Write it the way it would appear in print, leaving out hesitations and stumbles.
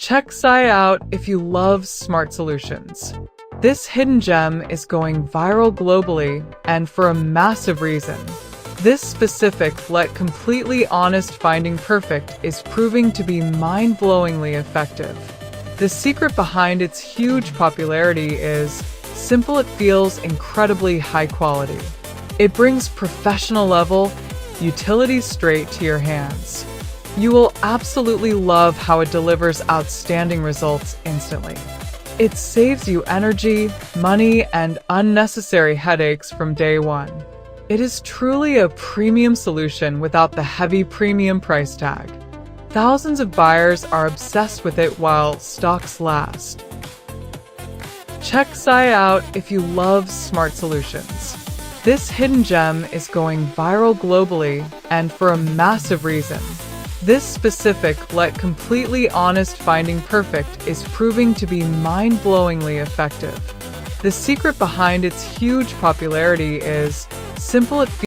Check Sai out if you love smart solutions. This hidden gem is going viral globally and for a massive reason. This specific yet completely honest finding perfect is proving to be mind-blowingly effective. The secret behind its huge popularity is simple. It feels incredibly high quality. It brings professional level utility straight to your hands. You will absolutely love how it delivers outstanding results instantly. It saves you energy, money, and unnecessary headaches from day one. It is truly a premium solution without the heavy premium price tag. Thousands of buyers are obsessed with it while stocks last. Check Sai out if you love smart solutions. This hidden gem is going viral globally and for a massive reason. This specific yet completely honest finding perfect is proving to be mind-blowingly effective. The secret behind its huge popularity is simple. It